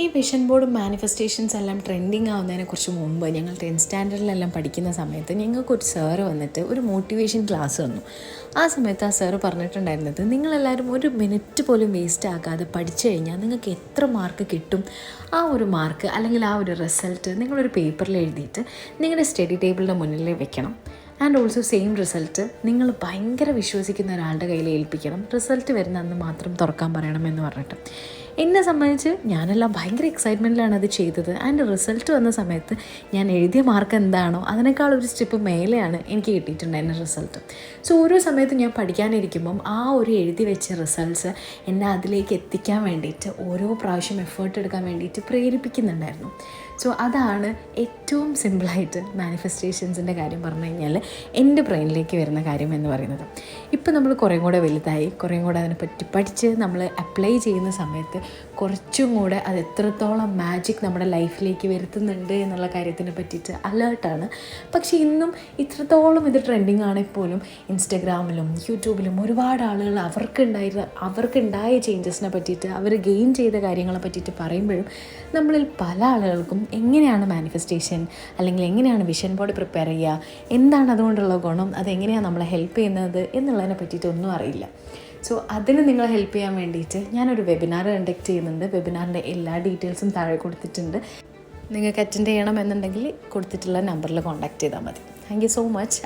ഈ vision board manifestations എല്ലാം trending ആവുന്നതിനെ കുറിച്ച് മുമ്പ് ഞങ്ങൾ 10th സ്റ്റാൻഡേർഡിലെല്ലാം പഠിക്കുന്ന സമയത്ത് ഞങ്ങൾക്കൊരു സാറ് വന്നിട്ട് ഒരു മോട്ടിവേഷൻ ക്ലാസ് തന്നു. ആ സമയത്ത് ആ സാറ് പറഞ്ഞിട്ടുണ്ടായിരുന്നത്, നിങ്ങളെല്ലാവരും ഒരു മിനിറ്റ് പോലും വേസ്റ്റ് ആക്കാതെ പഠിച്ചു കഴിഞ്ഞാൽ നിങ്ങൾക്ക് എത്ര മാർക്ക് കിട്ടും, ആ ഒരു മാർക്ക് അല്ലെങ്കിൽ ആ ഒരു റിസൾട്ട് നിങ്ങളൊരു പേപ്പറിൽ എഴുതിയിട്ട് നിങ്ങളുടെ സ്റ്റഡി ടേബിളിൻ്റെ മുന്നിൽ വെക്കണം. ആൻഡ് ഓൾസോ സെയിം റിസൾട്ട് നിങ്ങൾ ഭയങ്കര വിശ്വസിക്കുന്ന ഒരാളുടെ കയ്യിൽ ഏൽപ്പിക്കണം. റിസൾട്ട് വരുന്ന അന്ന് മാത്രം തുറക്കാൻ പറയണമെന്ന് പറഞ്ഞിട്ട് എന്നെ സംബന്ധിച്ച് ഞാനെല്ലാം ഭയങ്കര എക്സൈറ്റ്മെൻറ്റിലാണ് അത് ചെയ്തത്. ആൻഡ് റിസൾട്ട് വന്ന സമയത്ത് ഞാൻ എഴുതിയ മാർക്ക് എന്താണോ അതിനേക്കാൾ ഒരു സ്റ്റെപ്പ് മേലെയാണ് എനിക്ക് കിട്ടിയിട്ടുണ്ടായിരുന്ന റിസൾട്ട്. സോ ഓരോ സമയത്തും ഞാൻ പഠിക്കാനിരിക്കുമ്പം ആ ഒരു എഴുതി വെച്ച റിസൾട്ട്സ് എന്നെ അതിലേക്ക് എത്തിക്കാൻ വേണ്ടിയിട്ട് ഓരോ പ്രാവശ്യം എഫേർട്ട് എടുക്കാൻ വേണ്ടിയിട്ട് പ്രേരിപ്പിക്കുന്നുണ്ടായിരുന്നു. സോ അതാണ് ഏറ്റവും സിമ്പിളായിട്ട് മാനിഫെസ്റ്റേഷൻസിൻ്റെ കാര്യം പറഞ്ഞു കഴിഞ്ഞാൽ എൻ്റെ ബ്രെയിനിലേക്ക് വരുന്ന കാര്യം എന്ന് പറയുന്നത്. ഇപ്പം നമ്മൾ കുറേ കൂടെ വലുതായി, കുറേ കൂടെ അതിനെപ്പറ്റി പഠിച്ച് നമ്മൾ അപ്ലൈ ചെയ്യുന്ന സമയത്ത് കുറച്ചും കൂടെ അത് എത്രത്തോളം മാജിക് നമ്മുടെ ലൈഫിലേക്ക് വരുത്തുന്നുണ്ട് എന്നുള്ള കാര്യത്തിനെ പറ്റിയിട്ട് അലേർട്ടാണ്. പക്ഷേ ഇന്നും ഇത്രത്തോളം ഇത് ട്രെൻഡിങ് ആണെങ്കിൽ പോലും ഇൻസ്റ്റഗ്രാമിലും യൂട്യൂബിലും ഒരുപാട് ആളുകൾ അവർക്കുണ്ടായ ചേഞ്ചസിനെ പറ്റിയിട്ട്, അവർ ഗെയിൻ ചെയ്ത കാര്യങ്ങളെ പറ്റിയിട്ട് പറയുമ്പോഴും നമ്മളിൽ പല ആളുകൾക്കും എങ്ങനെയാണ് മാനിഫെസ്റ്റേഷൻ അല്ലെങ്കിൽ എങ്ങനെയാണ് വിഷൻ ബോർഡ് പ്രിപ്പയർ ചെയ്യുക, എന്താണ് അതുകൊണ്ടുള്ള ഗുണം, അതെങ്ങനെയാണ് നമ്മളെ ഹെൽപ്പ് ചെയ്യുന്നത് എന്നുള്ളതിനെ പറ്റിയിട്ട് ഒന്നും അറിയില്ല. സോ അതിന് നിങ്ങളെ ഹെൽപ്പ് ചെയ്യാൻ വേണ്ടിയിട്ട് ഞാനൊരു വെബിനാർ കണ്ടക്ട് ചെയ്യുന്നുണ്ട്. വെബിനാറിൻ്റെ എല്ലാ ഡീറ്റെയിൽസും താഴെ കൊടുത്തിട്ടുണ്ട്. നിങ്ങൾക്ക് അറ്റൻഡ് ചെയ്യണമെന്നുണ്ടെങ്കിൽ കൊടുത്തിട്ടുള്ള നമ്പറിൽ കോൺടാക്ട് ചെയ്താൽ മതി. Thank you so much.